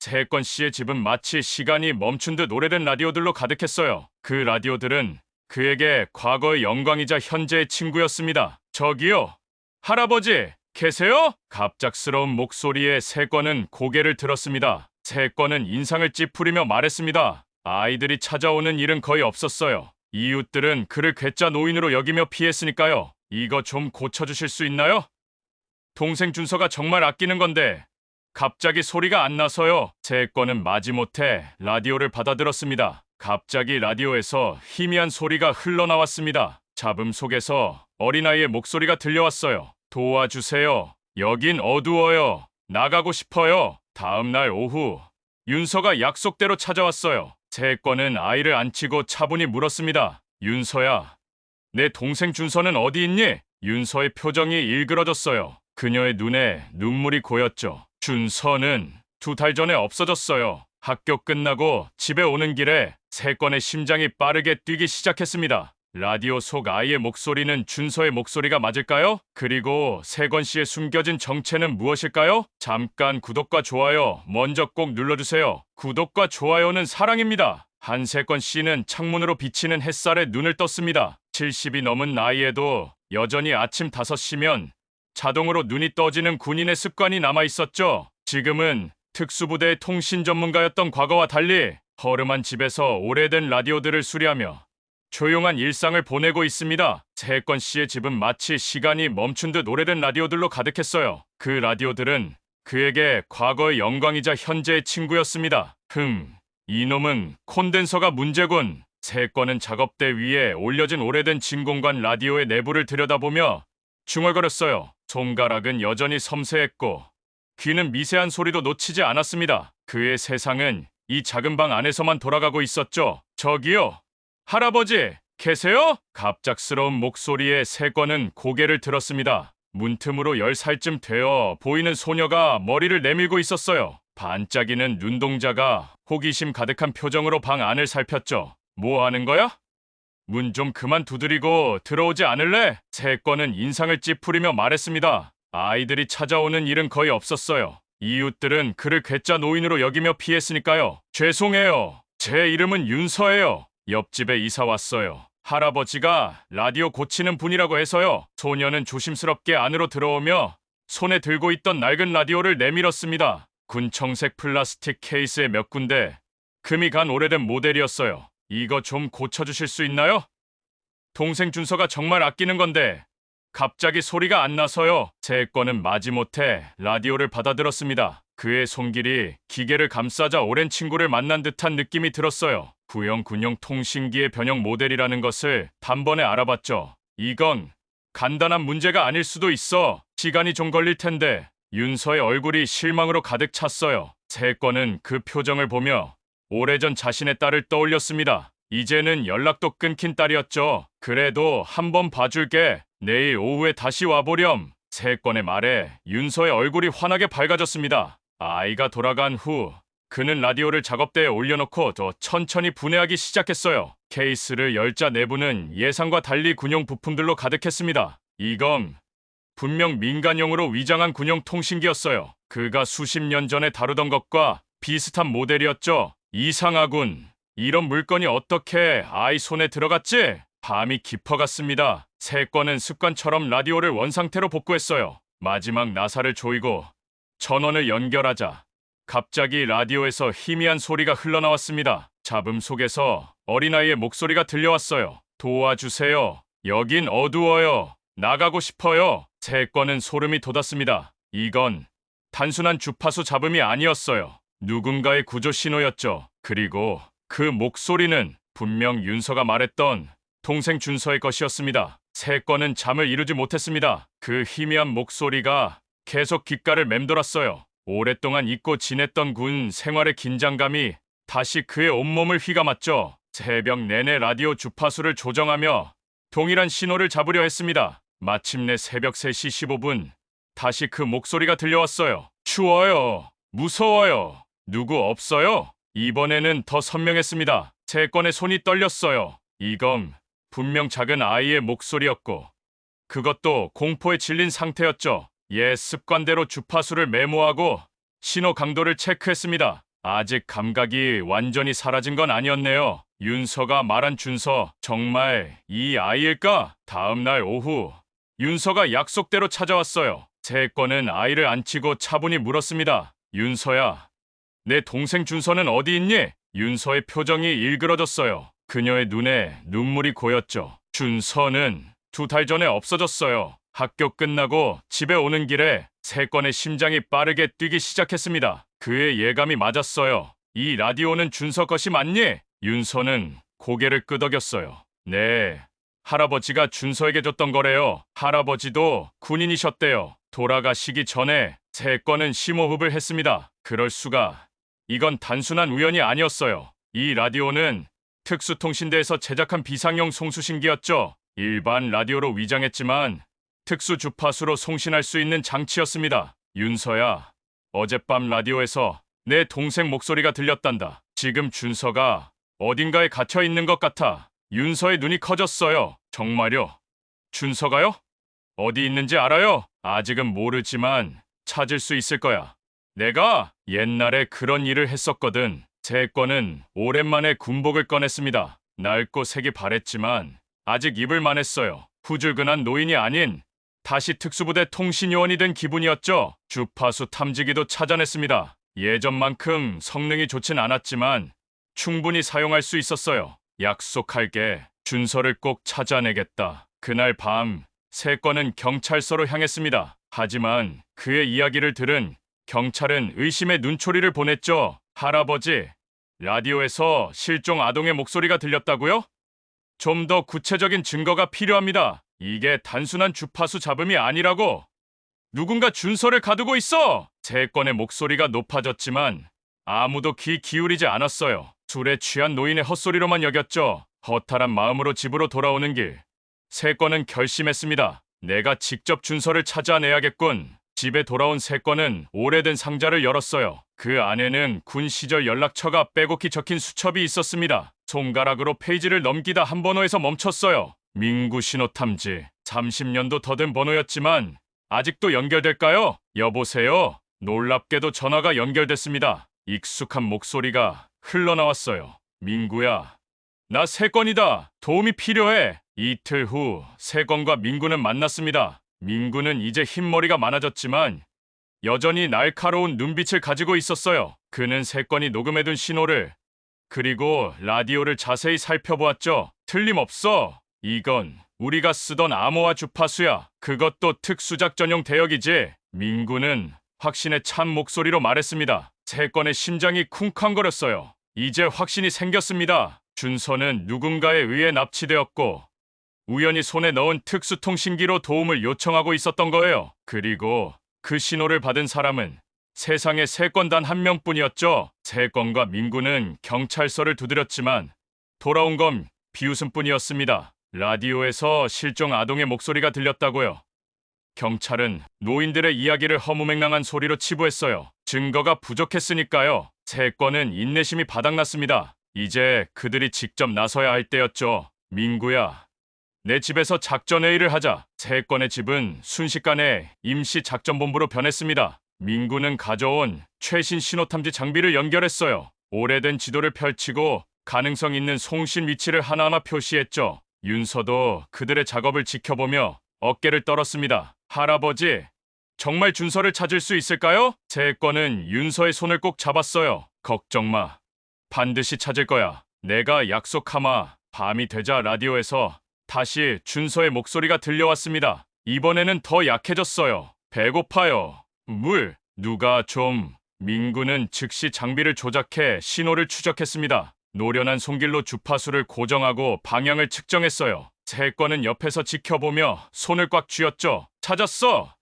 세권 씨의 집은 마치 시간이 멈춘 듯 오래된 라디오들로 가득했어요. 그 라디오들은 그에게 과거의 영광이자 현재의 친구였습니다. 저기요, 할아버지, 계세요? 갑작스러운 목소리에 세권은 고개를 들었습니다. 세권은 인상을 찌푸리며 말했습니다. 아이들이 찾아오는 일은 거의 없었어요. 이웃들은 그를 괴짜 노인으로 여기며 피했으니까요. 이거 좀 고쳐주실 수 있나요? 동생 준서가 정말 아끼는 건데 갑자기 소리가 안 나서요. 세권은 마지못해 라디오를 받아들었습니다. 갑자기 라디오에서 희미한 소리가 흘러나왔습니다. 잡음 속에서 어린아이의 목소리가 들려왔어요. 도와주세요. 여긴 어두워요. 나가고 싶어요. 다음 날 오후 윤서가 약속대로 찾아왔어요. 세권은 아이를 안치고 차분히 물었습니다. 윤서야, 내 동생 준서는 어디 있니? 윤서의 표정이 일그러졌어요. 그녀의 눈에 눈물이 고였죠. 준서는 2달 전에 없어졌어요. 학교 끝나고 집에 오는 길에 세권의 심장이 빠르게 뛰기 시작했습니다. 라디오 속 아이의 목소리는 준서의 목소리가 맞을까요? 그리고 세권 씨의 숨겨진 정체는 무엇일까요? 잠깐 구독과 좋아요 먼저 꼭 눌러주세요. 구독과 좋아요는 사랑입니다. 한세권 씨는 창문으로 비치는 햇살에 눈을 떴습니다. 70이 넘은 나이에도 여전히 아침 5시면 자동으로 눈이 떠지는 군인의 습관이 남아있었죠. 지금은 특수부대의 통신 전문가였던 과거와 달리 허름한 집에서 오래된 라디오들을 수리하며 조용한 일상을 보내고 있습니다. 세권 씨의 집은 마치 시간이 멈춘 듯 오래된 라디오들로 가득했어요. 그 라디오들은 그에게 과거의 영광이자 현재의 친구였습니다. 이놈은 콘덴서가 문제군. 세권은 작업대 위에 올려진 오래된 진공관 라디오의 내부를 들여다보며 중얼거렸어요. 손가락은 여전히 섬세했고 귀는 미세한 소리도 놓치지 않았습니다. 그의 세상은 이 작은 방 안에서만 돌아가고 있었죠. 저기요, 할아버지, 계세요? 갑작스러운 목소리에 세권은 고개를 들었습니다. 문틈으로 10살쯤 되어 보이는 소녀가 머리를 내밀고 있었어요. 반짝이는 눈동자가 호기심 가득한 표정으로 방 안을 살폈죠. 뭐 하는 거야? 문 좀 그만 두드리고 들어오지 않을래? 세권은 인상을 찌푸리며 말했습니다. 아이들이 찾아오는 일은 거의 없었어요. 이웃들은 그를 괴짜 노인으로 여기며 피했으니까요. 죄송해요. 제 이름은 윤서예요. 옆집에 이사 왔어요. 할아버지가 라디오 고치는 분이라고 해서요. 소녀는 조심스럽게 안으로 들어오며 손에 들고 있던 낡은 라디오를 내밀었습니다. 군청색 플라스틱 케이스에 몇 군데 금이 간 오래된 모델이었어요. 이거 좀 고쳐주실 수 있나요? 동생 준서가 정말 아끼는 건데 갑자기 소리가 안 나서요. 세권은 마지못해 라디오를 받아들었습니다. 그의 손길이 기계를 감싸자 오랜 친구를 만난 듯한 느낌이 들었어요. 구형 군용 통신기의 변형 모델이라는 것을 단번에 알아봤죠. 이건 간단한 문제가 아닐 수도 있어. 시간이 좀 걸릴 텐데. 윤서의 얼굴이 실망으로 가득 찼어요. 세권은 그 표정을 보며 오래전 자신의 딸을 떠올렸습니다. 이제는 연락도 끊긴 딸이었죠. 그래도 한번 봐줄게. 내일 오후에 다시 와보렴. 세권의 말에 윤서의 얼굴이 환하게 밝아졌습니다. 아이가 돌아간 후 그는 라디오를 작업대에 올려놓고 더 천천히 분해하기 시작했어요. 케이스를 열자 내부는 예상과 달리 군용 부품들로 가득했습니다. 이건 분명 민간용으로 위장한 군용 통신기였어요. 그가 수십 년 전에 다루던 것과 비슷한 모델이었죠. 이상하군. 이런 물건이 어떻게 아이 손에 들어갔지? 밤이 깊어갔습니다. 세권은 습관처럼 라디오를 원상태로 복구했어요. 마지막 나사를 조이고 전원을 연결하자 갑자기 라디오에서 희미한 소리가 흘러나왔습니다. 잡음 속에서 어린아이의 목소리가 들려왔어요. 도와주세요. 여긴 어두워요. 나가고 싶어요. 세권은 소름이 돋았습니다. 이건 단순한 주파수 잡음이 아니었어요. 누군가의 구조 신호였죠. 그리고 그 목소리는 분명 윤서가 말했던 동생 준서의 것이었습니다. 세권은 잠을 이루지 못했습니다. 그 희미한 목소리가 계속 귓가를 맴돌았어요. 오랫동안 잊고 지냈던 군 생활의 긴장감이 다시 그의 온몸을 휘감았죠. 새벽 내내 라디오 주파수를 조정하며 동일한 신호를 잡으려 했습니다. 마침내 새벽 3시 15분 다시 그 목소리가 들려왔어요. 추워요. 무서워요. 누구 없어요? 이번에는 더 선명했습니다. 세권의 손이 떨렸어요. 이건 분명 작은 아이의 목소리였고 그것도 공포에 질린 상태였죠. 옛 습관대로 주파수를 메모하고 신호 강도를 체크했습니다. 아직 감각이 완전히 사라진 건 아니었네요. 윤서가 말한 준서, 정말 이 아이일까? 다음 날 오후, 윤서가 약속대로 찾아왔어요. 세건은 아이를 안치고 차분히 물었습니다. 윤서야, 내 동생 준서는 어디 있니? 윤서의 표정이 일그러졌어요. 그녀의 눈에 눈물이 고였죠. 준서는 2달 전에 없어졌어요. 학교 끝나고 집에 오는 길에 세건의 심장이 빠르게 뛰기 시작했습니다. 그의 예감이 맞았어요. 이 라디오는 준서 것이 맞니? 윤서는 고개를 끄덕였어요. 네, 할아버지가 준서에게 줬던 거래요. 할아버지도 군인이셨대요. 돌아가시기 전에 세건은 심호흡을 했습니다. 그럴 수가. 이건 단순한 우연이 아니었어요. 이 라디오는 특수통신대에서 제작한 비상용 송수신기였죠. 일반 라디오로 위장했지만 특수 주파수로 송신할 수 있는 장치였습니다. 윤서야, 어젯밤 라디오에서 내 동생 목소리가 들렸단다. 지금 준서가 어딘가에 갇혀 있는 것 같아. 윤서의 눈이 커졌어요. 정말요? 준서가요? 어디 있는지 알아요? 아직은 모르지만 찾을 수 있을 거야. 내가 옛날에 그런 일을 했었거든. 세건은 오랜만에 군복을 꺼냈습니다. 낡고 색이 바랬지만 아직 입을 만했어요. 후줄근한 노인이 아닌 다시 특수부대 통신요원이 된 기분이었죠. 주파수 탐지기도 찾아냈습니다. 예전만큼 성능이 좋진 않았지만 충분히 사용할 수 있었어요. 약속할게. 준서를 꼭 찾아내겠다. 그날 밤 세건은 경찰서로 향했습니다. 하지만 그의 이야기를 들은 경찰은 의심의 눈초리를 보냈죠. 할아버지, 라디오에서 실종 아동의 목소리가 들렸다고요? 좀 더 구체적인 증거가 필요합니다. 이게 단순한 주파수 잡음이 아니라고. 누군가 준서를 가두고 있어! 세건의 목소리가 높아졌지만 아무도 귀 기울이지 않았어요. 술에 취한 노인의 헛소리로만 여겼죠. 허탈한 마음으로 집으로 돌아오는 길, 세건은 결심했습니다. 내가 직접 준서를 찾아내야겠군. 집에 돌아온 세건은 오래된 상자를 열었어요. 그 안에는 군 시절 연락처가 빼곡히 적힌 수첩이 있었습니다. 손가락으로 페이지를 넘기다 한 번호에서 멈췄어요. 민구 신호탐지. 30년도 더 된 번호였지만 아직도 연결될까요? 여보세요? 놀랍게도 전화가 연결됐습니다. 익숙한 목소리가 흘러나왔어요. 민구야, 나 세건이다. 도움이 필요해. 이틀 후 세건과 민구는 만났습니다. 민구는 이제 흰머리가 많아졌지만 여전히 날카로운 눈빛을 가지고 있었어요. 그는 세건이 녹음해둔 신호를, 그리고 라디오를 자세히 살펴보았죠. 틀림없어. 이건 우리가 쓰던 암호화 주파수야. 그것도 특수작전용 대역이지. 민구는 확신에 찬 목소리로 말했습니다. 세건의 심장이 쿵쾅거렸어요. 이제 확신이 생겼습니다. 준서는 누군가에 의해 납치되었고 우연히 손에 넣은 특수통신기로 도움을 요청하고 있었던 거예요. 그리고 그 신호를 받은 사람은 세상에 세건 단 한 명뿐이었죠. 세건과 민구는 경찰서를 두드렸지만 돌아온 건 비웃음뿐이었습니다. 라디오에서 실종 아동의 목소리가 들렸다고요. 경찰은 노인들의 이야기를 허무맹랑한 소리로 치부했어요. 증거가 부족했으니까요. 세건은 인내심이 바닥났습니다. 이제 그들이 직접 나서야 할 때였죠. 민구야, 내 집에서 작전회의를 하자. 세건의 집은 순식간에 임시작전본부로 변했습니다. 민구는 가져온 최신 신호탐지 장비를 연결했어요. 오래된 지도를 펼치고 가능성 있는 송신 위치를 하나하나 표시했죠. 윤서도 그들의 작업을 지켜보며 어깨를 떨었습니다. 할아버지, 정말 준서를 찾을 수 있을까요? 세건은 윤서의 손을 꼭 잡았어요. 걱정 마. 반드시 찾을 거야. 내가 약속하마. 밤이 되자 라디오에서 다시 준서의 목소리가 들려왔습니다. 이번에는 더 약해졌어요. 배고파요. 물. 누가 좀. 민구는 즉시 장비를 조작해 신호를 추적했습니다. 노련한 손길로 주파수를 고정하고 방향을 측정했어요. 세건은 옆에서 지켜보며 손을 꽉 쥐었죠. 찾았어.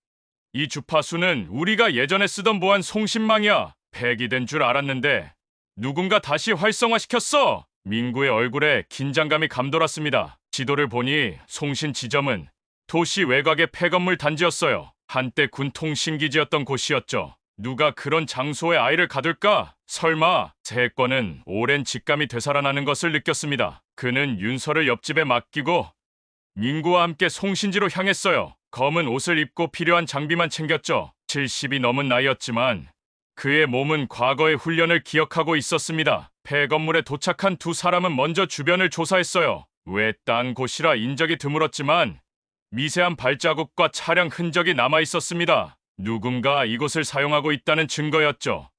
이 주파수는 우리가 예전에 쓰던 보안 송신망이야. 폐기된 줄 알았는데 누군가 다시 활성화시켰어. 민구의 얼굴에 긴장감이 감돌았습니다. 지도를 보니 송신 지점은 도시 외곽의 폐건물 단지였어요. 한때 군 통신기지였던 곳이었죠. 누가 그런 장소에 아이를 가둘까? 설마. 세건은 오랜 직감이 되살아나는 것을 느꼈습니다. 그는 윤서를 옆집에 맡기고 민구와 함께 송신지로 향했어요. 검은 옷을 입고 필요한 장비만 챙겼죠. 70이 넘은 나이였지만 그의 몸은 과거의 훈련을 기억하고 있었습니다. 폐건물에 도착한 두 사람은 먼저 주변을 조사했어요. 외딴 곳이라 인적이 드물었지만 미세한 발자국과 차량 흔적이 남아 있었습니다. 누군가 이곳을 사용하고 있다는 증거였죠.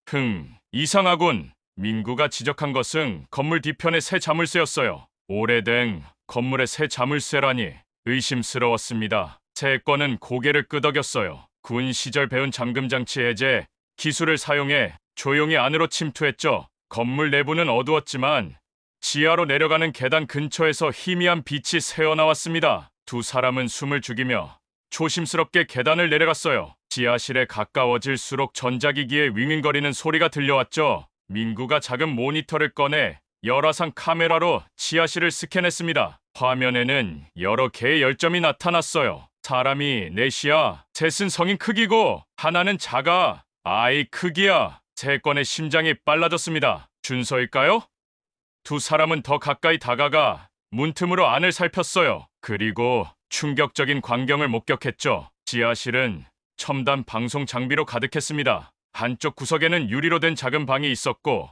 이상하군. 민구가 지적한 것은 건물 뒤편의 새 자물쇠였어요. 오래된 건물의 새 자물쇠라니 의심스러웠습니다. 채권은 고개를 끄덕였어요. 군 시절 배운 잠금장치 해제 기술을 사용해 조용히 안으로 침투했죠. 건물 내부는 어두웠지만 지하로 내려가는 계단 근처에서 희미한 빛이 새어나왔습니다. 두 사람은 숨을 죽이며 조심스럽게 계단을 내려갔어요. 지하실에 가까워질수록 전자기기의 윙윙거리는 소리가 들려왔죠. 민구가 작은 모니터를 꺼내 열화상 카메라로 지하실을 스캔했습니다. 화면에는 여러 개의 열점이 나타났어요. 사람이 넷이야. 셋은 성인 크기고 하나는 작아. 아이 크기야. 채권의 심장이 빨라졌습니다. 준서일까요? 두 사람은 더 가까이 다가가 문틈으로 안을 살폈어요. 그리고 충격적인 광경을 목격했죠. 지하실은 첨단 방송 장비로 가득했습니다. 한쪽 구석에는 유리로 된 작은 방이 있었고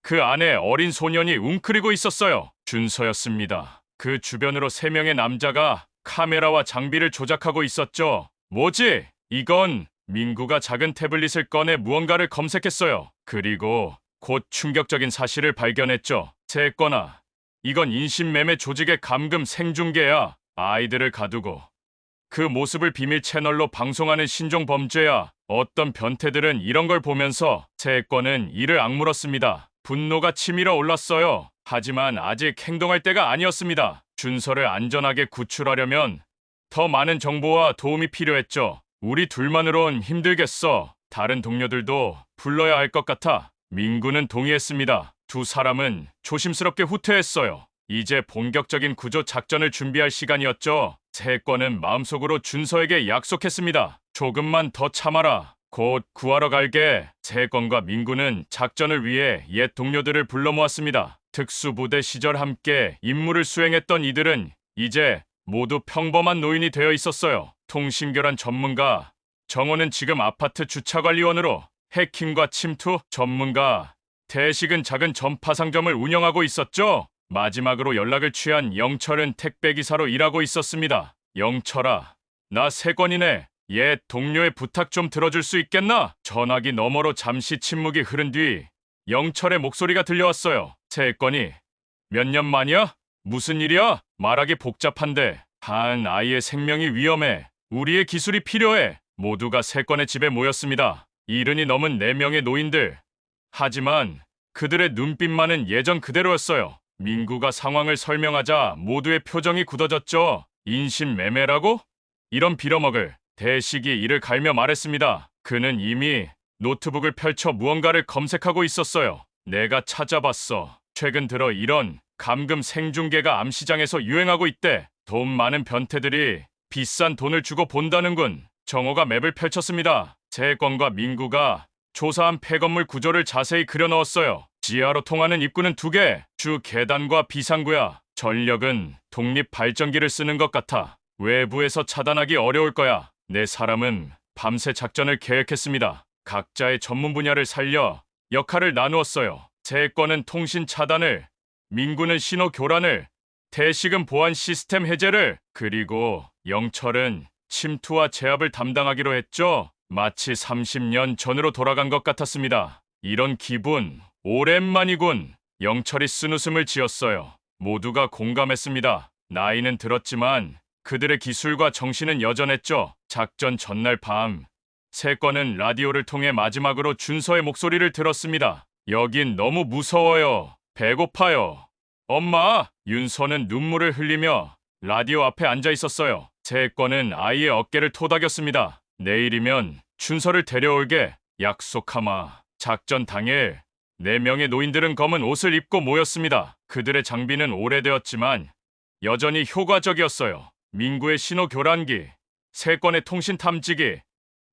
그 안에 어린 소년이 웅크리고 있었어요. 준서였습니다. 그 주변으로 세 명의 남자가 카메라와 장비를 조작하고 있었죠. 뭐지? 이건 민구가 작은 태블릿을 꺼내 무언가를 검색했어요. 그리고 곧 충격적인 사실을 발견했죠. 채권아, 이건 인신매매 조직의 감금 생중계야. 아이들을 가두고 그 모습을 비밀 채널로 방송하는 신종 범죄야. 어떤 변태들은 이런 걸 보면서 채권은 이를 악물었습니다. 분노가 치밀어 올랐어요. 하지만 아직 행동할 때가 아니었습니다. 준서를 안전하게 구출하려면 더 많은 정보와 도움이 필요했죠. 우리 둘만으론 힘들겠어. 다른 동료들도 불러야 할 것 같아. 민구는 동의했습니다. 두 사람은 조심스럽게 후퇴했어요. 이제 본격적인 구조 작전을 준비할 시간이었죠. 채권은 마음속으로 준서에게 약속했습니다. 조금만 더 참아라. 곧 구하러 갈게. 채권과 민구는 작전을 위해 옛 동료들을 불러 모았습니다. 특수부대 시절 함께 임무를 수행했던 이들은 이제 모두 평범한 노인이 되어 있었어요. 통신교란 전문가 정호는 지금 아파트 주차관리원으로, 해킹과 침투 전문가 대식은 작은 전파 상점을 운영하고 있었죠. 마지막으로 연락을 취한 영철은 택배기사로 일하고 있었습니다. 영철아, 나 세권이네. 옛 동료의 부탁 좀 들어줄 수 있겠나? 전화기 너머로 잠시 침묵이 흐른 뒤 영철의 목소리가 들려왔어요. 세권이, 몇 년 만이야? 무슨 일이야? 말하기 복잡한데 한 아이의 생명이 위험해. 우리의 기술이 필요해. 모두가 세권의 집에 모였습니다. 70이 넘은 4명의 노인들. 하지만 그들의 눈빛만은 예전 그대로였어요. 민구가 상황을 설명하자 모두의 표정이 굳어졌죠. 인신매매라고? 이런 빌어먹을. 대식이 이를 갈며 말했습니다. 그는 이미 노트북을 펼쳐 무언가를 검색하고 있었어요. 내가 찾아봤어. 최근 들어 이런 감금 생중계가 암시장에서 유행하고 있대. 돈 많은 변태들이 비싼 돈을 주고 본다는군. 정호가 맵을 펼쳤습니다. 채권과 민구가 조사한 폐건물 구조를 자세히 그려넣었어요. 지하로 통하는 입구는 2개, 주 계단과 비상구야. 전력은 독립 발전기를 쓰는 것 같아. 외부에서 차단하기 어려울 거야. 네 사람은 밤새 작전을 계획했습니다. 각자의 전문 분야를 살려 역할을 나누었어요. 채권은 통신 차단을, 민구는 신호 교란을, 대식은 보안 시스템 해제를, 그리고 영철은 침투와 제압을 담당하기로 했죠. 마치 30년 전으로 돌아간 것 같았습니다. 이런 기분, 오랜만이군. 영철이 쓴웃음을 지었어요. 모두가 공감했습니다. 나이는 들었지만 그들의 기술과 정신은 여전했죠. 작전 전날 밤, 세권은 라디오를 통해 마지막으로 준서의 목소리를 들었습니다. 여긴 너무 무서워요. 배고파요. 엄마! 윤서는 눈물을 흘리며 라디오 앞에 앉아 있었어요. 세권은 아이의 어깨를 토닥였습니다. 내일이면 준서를 데려올게. 약속하마. 작전 당일 4명의 노인들은 검은 옷을 입고 모였습니다. 그들의 장비는 오래되었지만 여전히 효과적이었어요. 민구의 신호 교란기, 세권의 통신 탐지기,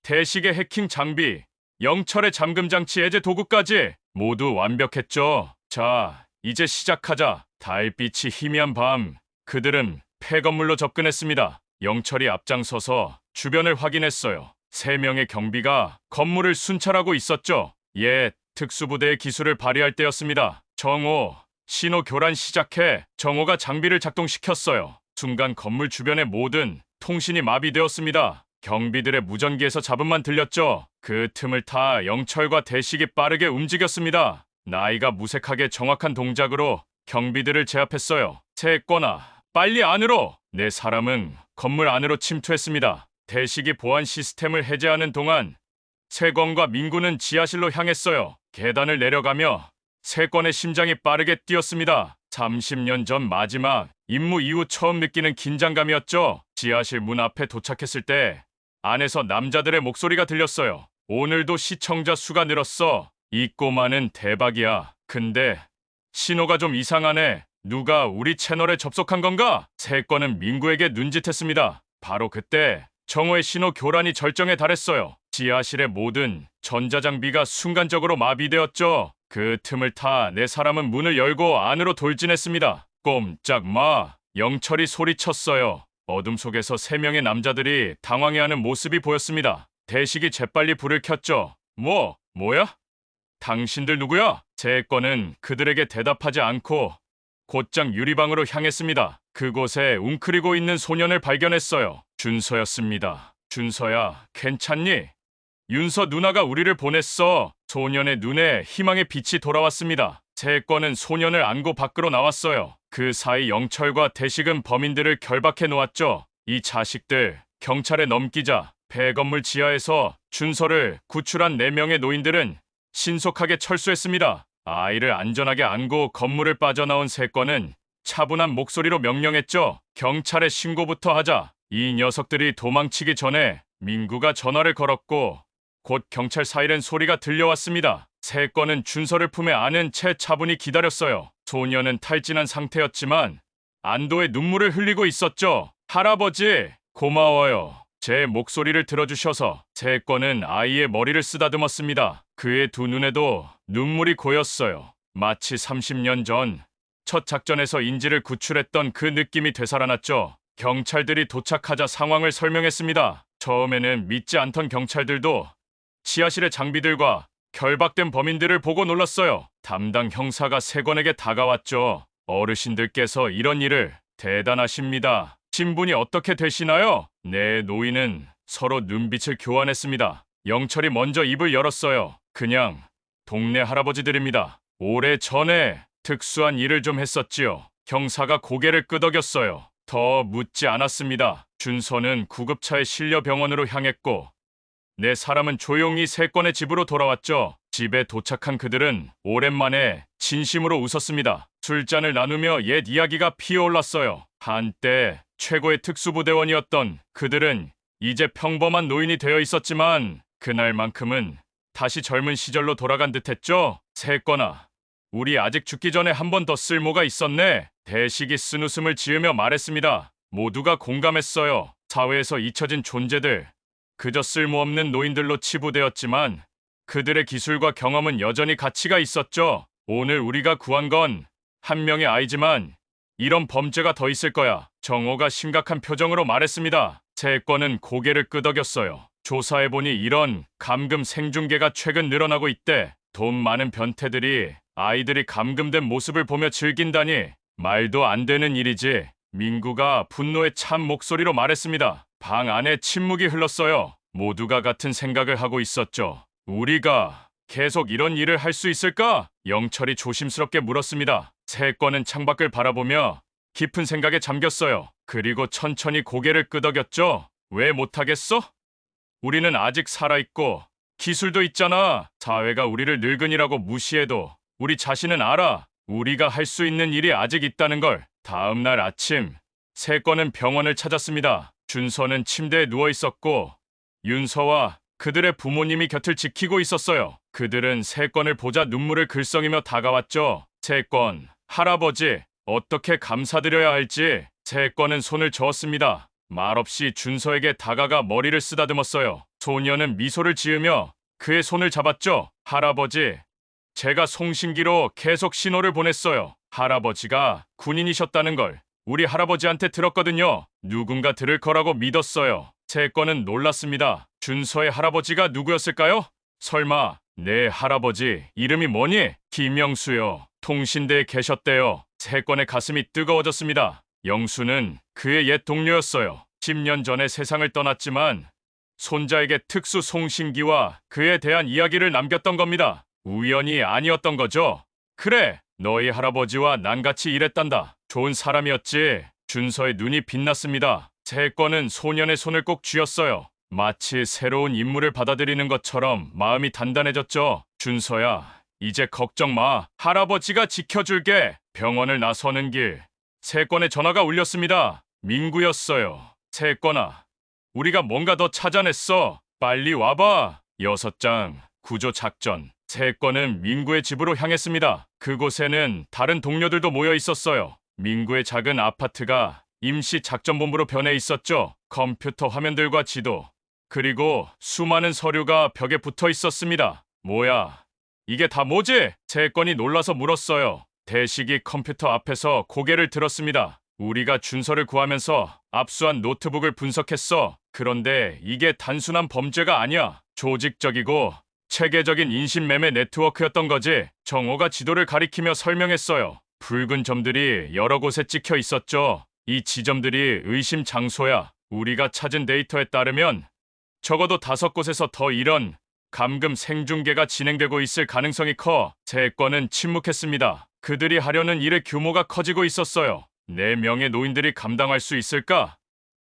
대식의 해킹 장비, 영철의 잠금 장치 해제 도구까지 모두 완벽했죠. 자, 이제 시작하자. 달빛이 희미한 밤, 그들은 폐건물로 접근했습니다. 영철이 앞장서서 주변을 확인했어요. 3명의 경비가 건물을 순찰하고 있었죠. 옛 특수부대의 기술을 발휘할 때였습니다. 정오, 신호 교란 시작해 정오가 장비를 작동시켰어요. 순간 건물 주변의 모든 통신이 마비되었습니다. 경비들의 무전기에서 잡음만 들렸죠. 그 틈을 타 영철과 대식이 빠르게 움직였습니다. 나이가 무색하게 정확한 동작으로 경비들을 제압했어요. 채권아, 빨리 안으로! 네 사람은 건물 안으로 침투했습니다. 대식이 보안 시스템을 해제하는 동안 세건과 민구는 지하실로 향했어요. 계단을 내려가며 세건의 심장이 빠르게 뛰었습니다. 30년 전 마지막 임무 이후 처음 느끼는 긴장감이었죠. 지하실 문 앞에 도착했을 때 안에서 남자들의 목소리가 들렸어요. 오늘도 시청자 수가 늘었어. 이 꼬마는 대박이야. 근데 신호가 좀 이상하네. 누가 우리 채널에 접속한 건가? 세건은 민구에게 눈짓했습니다. 바로 그때 정오의 신호 교란이 절정에 달했어요. 지하실의 모든 전자장비가 순간적으로 마비되었죠. 그 틈을 타 네 사람은 문을 열고 안으로 돌진했습니다. 꼼짝 마! 영철이 소리쳤어요. 어둠 속에서 세 명의 남자들이 당황해하는 모습이 보였습니다. 대식이 재빨리 불을 켰죠. 뭐야? 당신들 누구야? 제건은 그들에게 대답하지 않고 곧장 유리방으로 향했습니다. 그곳에 웅크리고 있는 소년을 발견했어요. 준서였습니다. 준서야, 괜찮니? 윤서 누나가 우리를 보냈어. 소년의 눈에 희망의 빛이 돌아왔습니다. 제건은 소년을 안고 밖으로 나왔어요. 그 사이 영철과 대식은 범인들을 결박해 놓았죠. 이 자식들, 경찰에 넘기자. 폐건물 지하에서 준서를 구출한 4명의 노인들은 신속하게 철수했습니다. 아이를 안전하게 안고 건물을 빠져나온 세건은 차분한 목소리로 명령했죠. 경찰에 신고부터 하자. 이 녀석들이 도망치기 전에 민구가 전화를 걸었고 곧 경찰 사이렌 소리가 들려왔습니다. 세건은 준서를 품에 안은 채 차분히 기다렸어요. 소녀는 탈진한 상태였지만 안도의 눈물을 흘리고 있었죠. 할아버지, 고마워요. 제 목소리를 들어주셔서. 세건은 아이의 머리를 쓰다듬었습니다. 그의 두 눈에도 눈물이 고였어요. 마치 30년 전 첫 작전에서 인지를 구출했던 그 느낌이 되살아났죠. 경찰들이 도착하자 상황을 설명했습니다. 처음에는 믿지 않던 경찰들도 지하실의 장비들과 결박된 범인들을 보고 놀랐어요. 담당 형사가 세건에게 다가왔죠. 어르신들께서 이런 일을 대단하십니다. 신분이 어떻게 되시나요? 네, 노인은 서로 눈빛을 교환했습니다. 영철이 먼저 입을 열었어요. 그냥 동네 할아버지들입니다. 오래전에 특수한 일을 좀 했었지요. 형사가 고개를 끄덕였어요. 더 묻지 않았습니다. 준서는 구급차에 실려 병원으로 향했고 네 사람은 조용히 세건의 집으로 돌아왔죠. 집에 도착한 그들은 오랜만에 진심으로 웃었습니다. 술잔을 나누며 옛 이야기가 피어올랐어요. 한때 최고의 특수부대원이었던 그들은 이제 평범한 노인이 되어 있었지만 그날만큼은 다시 젊은 시절로 돌아간 듯했죠. 세건아, 우리 아직 죽기 전에 한 번 더 쓸모가 있었네. 대식이 쓴웃음을 지으며 말했습니다. 모두가 공감했어요. 사회에서 잊혀진 존재들, 그저 쓸모없는 노인들로 치부되었지만 그들의 기술과 경험은 여전히 가치가 있었죠. 오늘 우리가 구한 건 한 명의 아이지만 이런 범죄가 더 있을 거야. 정호가 심각한 표정으로 말했습니다. 세건은 고개를 끄덕였어요. 조사해보니 이런 감금 생중계가 최근 늘어나고 있대. 돈 많은 변태들이 아이들이 감금된 모습을 보며 즐긴다니 말도 안 되는 일이지. 민구가 분노에 찬 목소리로 말했습니다. 방 안에 침묵이 흘렀어요. 모두가 같은 생각을 하고 있었죠. 우리가 계속 이런 일을 할 수 있을까? 영철이 조심스럽게 물었습니다. 세건은 창밖을 바라보며 깊은 생각에 잠겼어요. 그리고 천천히 고개를 끄덕였죠. 왜 못하겠어? 우리는 아직 살아있고 기술도 있잖아. 사회가 우리를 늙은이라고 무시해도 우리 자신은 알아. 우리가 할 수 있는 일이 아직 있다는 걸. 다음 날 아침 세건은 병원을 찾았습니다. 준서는 침대에 누워 있었고 윤서와 그들의 부모님이 곁을 지키고 있었어요. 그들은 세건을 보자 눈물을 글썽이며 다가왔죠. 세건, 할아버지, 어떻게 감사드려야 할지. 세건은 손을 저었습니다. 말없이 준서에게 다가가 머리를 쓰다듬었어요. 소녀는 미소를 지으며 그의 손을 잡았죠. 할아버지, 제가 송신기로 계속 신호를 보냈어요. 할아버지가 군인이셨다는 걸 우리 할아버지한테 들었거든요. 누군가 들을 거라고 믿었어요. 세건은 놀랐습니다. 준서의 할아버지가 누구였을까요? 설마 내 할아버지 이름이 뭐니? 김영수요. 통신대에 계셨대요. 세권의 가슴이 뜨거워졌습니다. 영수는 그의 옛 동료였어요. 10년 전에 세상을 떠났지만 손자에게 특수 송신기와 그에 대한 이야기를 남겼던 겁니다. 우연이 아니었던 거죠. 그래, 너희 할아버지와 난 같이 일했단다. 좋은 사람이었지. 준서의 눈이 빛났습니다. 세권은 소년의 손을 꼭 쥐었어요. 마치 새로운 임무를 받아들이는 것처럼 마음이 단단해졌죠. 준서야, 이제 걱정 마. 할아버지가 지켜줄게. 병원을 나서는 길, 세권의 전화가 울렸습니다. 민구였어요. 세권아, 우리가 뭔가 더 찾아냈어. 빨리 와봐. 6장 구조 작전. 세권은 민구의 집으로 향했습니다. 그곳에는 다른 동료들도 모여 있었어요. 민구의 작은 아파트가 임시 작전본부로 변해 있었죠. 컴퓨터 화면들과 지도, 그리고 수많은 서류가 벽에 붙어 있었습니다. 뭐야? 이게 다 뭐지? 세권이 놀라서 물었어요. 대식이 컴퓨터 앞에서 고개를 들었습니다. 우리가 준서를 구하면서 압수한 노트북을 분석했어. 그런데 이게 단순한 범죄가 아니야. 조직적이고 체계적인 인신매매 네트워크였던 거지. 정호가 지도를 가리키며 설명했어요. 붉은 점들이 여러 곳에 찍혀 있었죠. 이 지점들이 의심 장소야. 우리가 찾은 데이터에 따르면 적어도 5곳에서 더 이런 감금 생중계가 진행되고 있을 가능성이 커. 세권은 침묵했습니다. 그들이 하려는 일의 규모가 커지고 있었어요. 4명의 노인들이 감당할 수 있을까?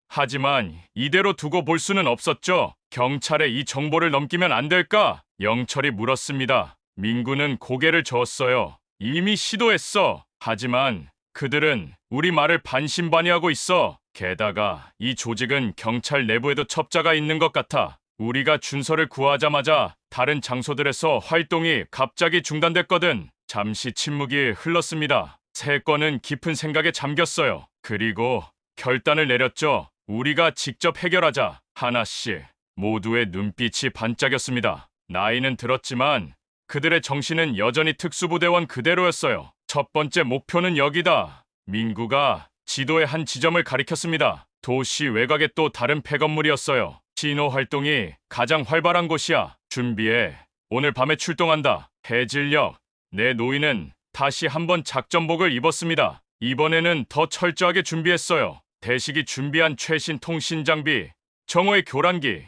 하지만 이대로 두고 볼 수는 없었죠. 경찰에 이 정보를 넘기면 안 될까? 영철이 물었습니다. 민구는 고개를 저었어요. 이미 시도했어. 하지만 그들은 우리 말을 반신반의하고 있어. 게다가 이 조직은 경찰 내부에도 첩자가 있는 것 같아. 우리가 준서를 구하자마자 다른 장소들에서 활동이 갑자기 중단됐거든. 잠시 침묵이 흘렀습니다. 세권은 깊은 생각에 잠겼어요. 그리고 결단을 내렸죠. 우리가 직접 해결하자. 하나씩. 모두의 눈빛이 반짝였습니다. 나이는 들었지만 그들의 정신은 여전히 특수부대원 그대로였어요. 첫 번째 목표는 여기다. 민구가 지도의 한 지점을 가리켰습니다. 도시 외곽의 또 다른 폐건물이었어요. 신호 활동이 가장 활발한 곳이야. 준비해. 오늘 밤에 출동한다. 해질녘. 내 노인은 다시 한번 작전복을 입었습니다. 이번에는 더 철저하게 준비했어요. 대식이 준비한 최신 통신 장비, 정호의 교란기,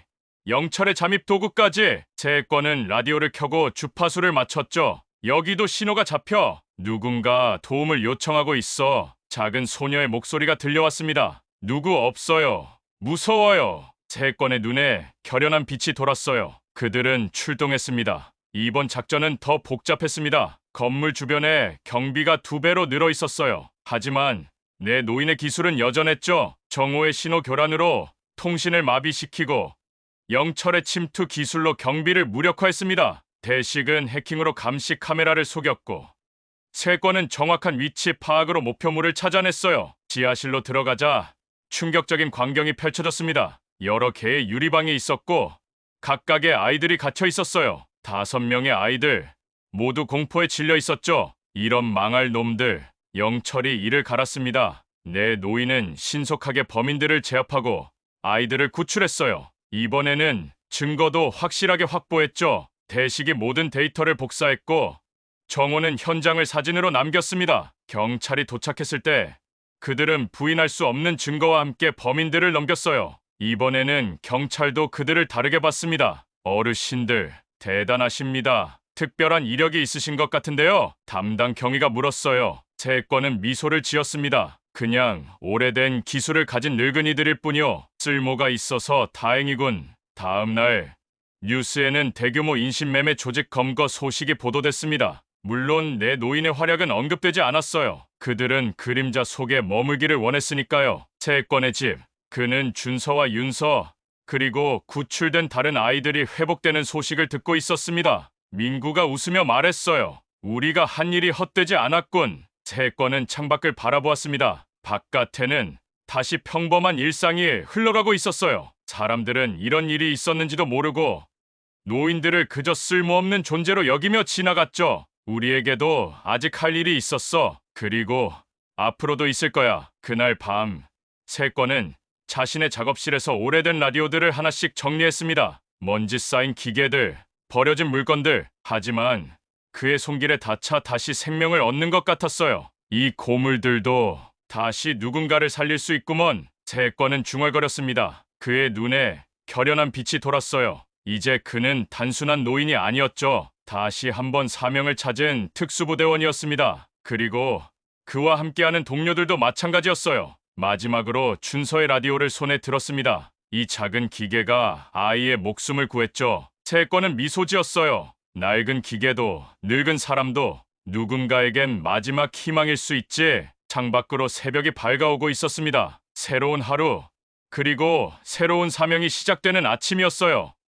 영철의 잠입 도구까지. 세권은 라디오를 켜고 주파수를 맞췄죠. 여기도 신호가 잡혀. 누군가 도움을 요청하고 있어. 작은 소녀의 목소리가 들려왔습니다. 누구 없어요. 무서워요. 세권의 눈에 결연한 빛이 돌았어요. 그들은 출동했습니다. 이번 작전은 더 복잡했습니다. 건물 주변에 경비가 2배로 늘어 있었어요. 하지만 내 노인의 기술은 여전했죠. 정오의 신호 교란으로 통신을 마비시키고 영철의 침투 기술로 경비를 무력화했습니다. 대식은 해킹으로 감시 카메라를 속였고 세권은 정확한 위치 파악으로 목표물을 찾아냈어요. 지하실로 들어가자 충격적인 광경이 펼쳐졌습니다. 여러 개의 유리방이 있었고 각각의 아이들이 갇혀 있었어요. 5명의 아이들 모두 공포에 질려 있었죠. 이런 망할 놈들. 영철이 이를 갈았습니다. 내 노인은 신속하게 범인들을 제압하고 아이들을 구출했어요. 이번에는 증거도 확실하게 확보했죠. 대식이 모든 데이터를 복사했고 정호는 현장을 사진으로 남겼습니다. 경찰이 도착했을 때 그들은 부인할 수 없는 증거와 함께 범인들을 넘겼어요. 이번에는 경찰도 그들을 다르게 봤습니다. 어르신들, 대단하십니다. 특별한 이력이 있으신 것 같은데요. 담당 경위가 물었어요. 세권은 미소를 지었습니다. 그냥 오래된 기술을 가진 늙은이들일 뿐이요. 쓸모가 있어서 다행이군. 다음 날 뉴스에는 대규모 인신매매 조직 검거 소식이 보도됐습니다. 물론 내 노인의 활약은 언급되지 않았어요. 그들은 그림자 속에 머물기를 원했으니까요. 세권의 집. 그는 준서와 윤서 그리고 구출된 다른 아이들이 회복되는 소식을 듣고 있었습니다. 민구가 웃으며 말했어요. 우리가 한 일이 헛되지 않았군. 세권은 창밖을 바라보았습니다. 바깥에는 다시 평범한 일상이 흘러가고 있었어요. 사람들은 이런 일이 있었는지도 모르고 노인들을 그저 쓸모없는 존재로 여기며 지나갔죠. 우리에게도 아직 할 일이 있었어. 그리고 앞으로도 있을 거야. 그날 밤 세권은 자신의 작업실에서 오래된 라디오들을 하나씩 정리했습니다. 먼지 쌓인 기계들, 버려진 물건들. 하지만 그의 손길에 닿자 다시 생명을 얻는 것 같았어요. 이 고물들도 다시 누군가를 살릴 수 있구먼. 세권은 중얼거렸습니다. 그의 눈에 결연한 빛이 돌았어요. 이제 그는 단순한 노인이 아니었죠. 다시 한번 사명을 찾은 특수부대원이었습니다. 그리고 그와 함께하는 동료들도 마찬가지였어요. 마지막으로 준서의 라디오를 손에 들었습니다. 이 작은 기계가 아이의 목숨을 구했죠. 세권은 미소 지었어요. 낡은 기계도 늙은 사람도 누군가에겐 마지막 희망일 수 있지. 창밖으로 새벽이 밝아오고 있었습니다. 새로운 하루, 그리고 새로운 사명이 시작되는 아침이었어요.